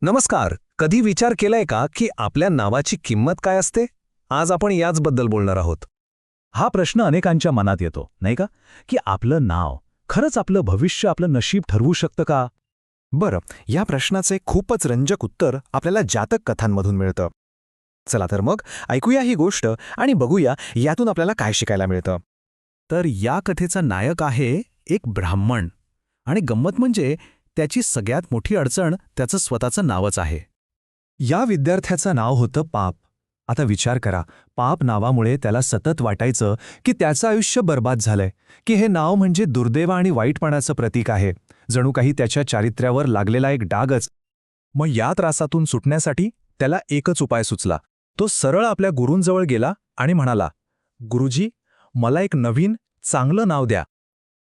नमस्कार. कधी विचार केलाय का की आपल्या नावाची किंमत काय असते? आज आपण याचबद्दल बोलणार आहोत. हा प्रश्न अनेकांच्या मनात येतो, नाही का? की आपलं नाव खरंच आपलं भविष्य, आपलं नशीब ठरवू शकतं का? बरं, या प्रश्नाचे खूपच रंजक उत्तर आपल्याला जातक कथांमधून मिळतं. चला तर मग ऐकूया ही गोष्ट आणि बघूया यातून आपल्याला काय शिकायला मिळतं. तर या कथेचा नायक आहे एक ब्राह्मण. आणि गंमत म्हणजे त्याची सगळ्यात मोठी अडचण त्याचं स्वतःचं नावच आहे. या विद्यार्थ्याचं नाव होतं पाप. आता विचार करा, पाप नावामुळे त्याला सतत वाटायचं की त्याचं आयुष्य बर्बाद झालंय, की हे नाव म्हणजे दुर्दैव आणि वाईटपणाचं प्रतीक आहे, जणू काही त्याच्या चारित्र्यावर लागलेला एक डागच. मग या त्रासातून सुटण्यासाठी त्याला एकच उपाय सुचला. तो सरळ आपल्या गुरूंजवळ गेला आणि म्हणाला, गुरुजी, मला एक नवीन चांगलं नाव द्या.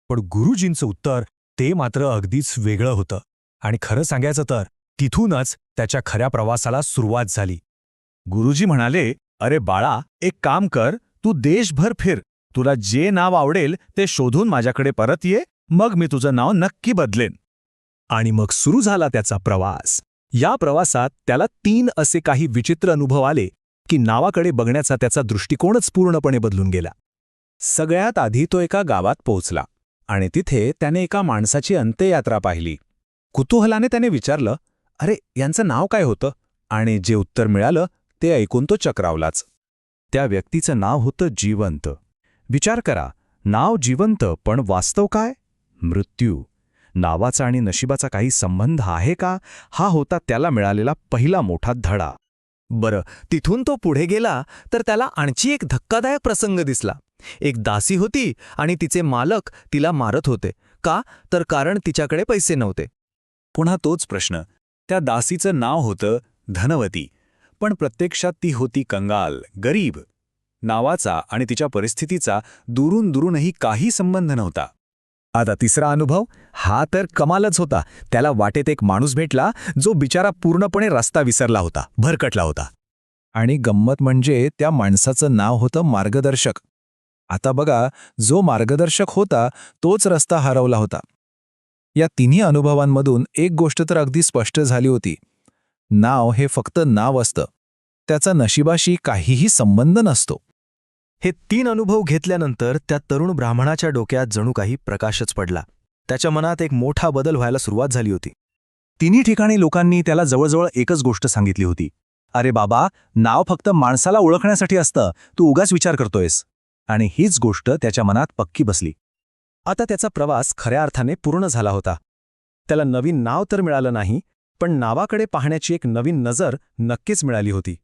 पण गुरुजींचं उत्तर ते मात्र अगदीच वेगळं होतं. आणि खरं सांगायचं तर तिथूनच त्याच्या खऱ्या प्रवासाला सुरुवात झाली. गुरुजी म्हणाले, अरे बाळा, एक काम कर, तू देशभर फिर. तुला जे नाव आवडेल ते शोधून माझ्याकडे परत ये, मग मी तुझं नाव नक्की बदलेन. आणि मग सुरू झाला त्याचा प्रवास. या प्रवासात त्याला 3 असे काही विचित्र अनुभव आले की नावाकडे बघण्याचा त्याचा दृष्टिकोनच पूर्णपणे बदलून गेला. सगळ्यात आधी तो एका गावात पोहोचला आणि तिथे त्याने एका माणसाची अंत्ययात्रा पाहिली. कुतूहलाने त्याने विचारलं, अरे, यांचं नाव काय होतं? आणि जे उत्तर मिळालं ते ऐकून तो चक्रावलाच. त्या व्यक्तीचं नाव होतं जिवंत. विचार करा, नाव जिवंत, पण वास्तव काय? मृत्यू. नावाचा आणि नशिबाचा काही संबंध आहे का? हा होता त्याला मिळालेला पहिला मोठा धडा. बरं, तिथून तो पुढे गेला तर त्याला आणखी एक धक्कादायक प्रसंग दिसला. एक दासी होती आणि तिचे मालक तिला मारत होते. का? तर कारण तिच्याकडे पैसे नव्हते. पुन्हा तोच प्रश्न. त्या दासीचं नाव होतं धनवती, पण प्रत्यक्षात ती होती कंगाल, गरीब. नावाचा आणि तिच्या परिस्थितीचा दुरून दुरूनही काही संबंध नव्हता. आता तिसरा अनुभव, हा तर कमालच होता. त्याला वाटेत एक माणूस भेटला जो बिचारा पूर्णपणे रस्ता विसरला होता, भरकटला होता. आणि गंमत म्हणजे त्या माणसाचं नाव होतं मार्गदर्शक. आता बघा, जो मार्गदर्शक होता तोच रस्ता हरवला होता. या तिन्ही अनुभवांमधून एक गोष्ट तर अगदी स्पष्ट झाली होती. नाव हे फक्त नाव असतं, त्याचा नशिबाशी काहीही संबंध नसतो. हे 3 अनुभव घेतल्यानंतर त्या तरुण ब्राह्मणाच्या डोक्यात जणू काही प्रकाशच पडला. त्याच्या मनात एक मोठा बदल व्हायला सुरुवात झाली होती. तिन्ही ठिकाणी लोकांनी त्याला जवळजवळ एकच गोष्ट सांगितली होती. अरे बाबा, नाव फक्त माणसाला ओळखण्यासाठी असतं, तू उगाच विचार करतोयस. आणि हीच गोष्ट त्याच्या मनात पक्की बसली. आता त्याचा प्रवास खऱ्या अर्थाने पूर्ण झाला होता. त्याला नवीन नाव तर मिळालं नाही, पण नावाकडे पाहण्याची एक नवीन नजर नक्कीच मिळाली होती.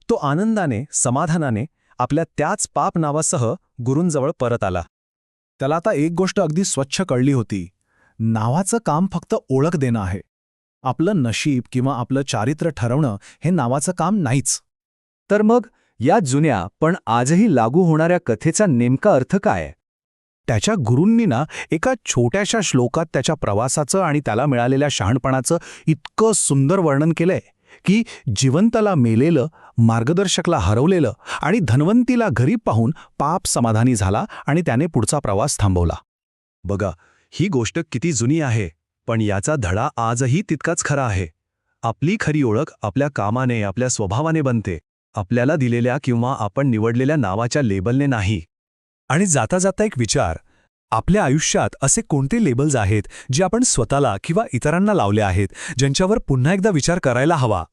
तो आनंदाने, समाधानाने आपल्या त्याच पाप नावासह गुरूंजवळ परत आला. त्याला आता एक गोष्ट अगदी स्वच्छ कळली होती. नावाचं काम फक्त ओळख देणं आहे. आपलं नशीब किंवा आपलं चारित्र्य ठरवणं हे नावाचं काम नाहीच. तर मग या जुन्या पण आजही लागू होणाऱ्या कथेचा नेमका अर्थ काय? त्याच्या गुरूंनी एका छोट्याशा श्लोकात त्याच्या प्रवासाचं आणि त्याला मिळालेल्या शहाणपणाचं इतकं सुंदर वर्णन केलंय की जिवंताला मेलेलं, मार्गदर्शकला हरवलेलं आणि धनवंतीला गरीब पाहून पाप समाधानी झाला आणि त्याने पुढचा प्रवास थांबवला. बघा, ही गोष्ट किती जुनी आहे, पण याचा धडा आजही तितकाच खरा आहे. आपली खरी ओळख आपल्या कामाने, आपल्या स्वभावाने बनते, आपल्याला दिलेल्या किंवा आपण निवडलेल्या नावाच्या लेबलने नाही. आणि जाता जाता एक विचार, आपल्या आयुष्यात असे कोणते लेबल्स आहेत जे आपण स्वतःला किंवा इतरांना लावले आहेत, ज्यांच्यावर पुन्हा एकदा विचार करायला हवा?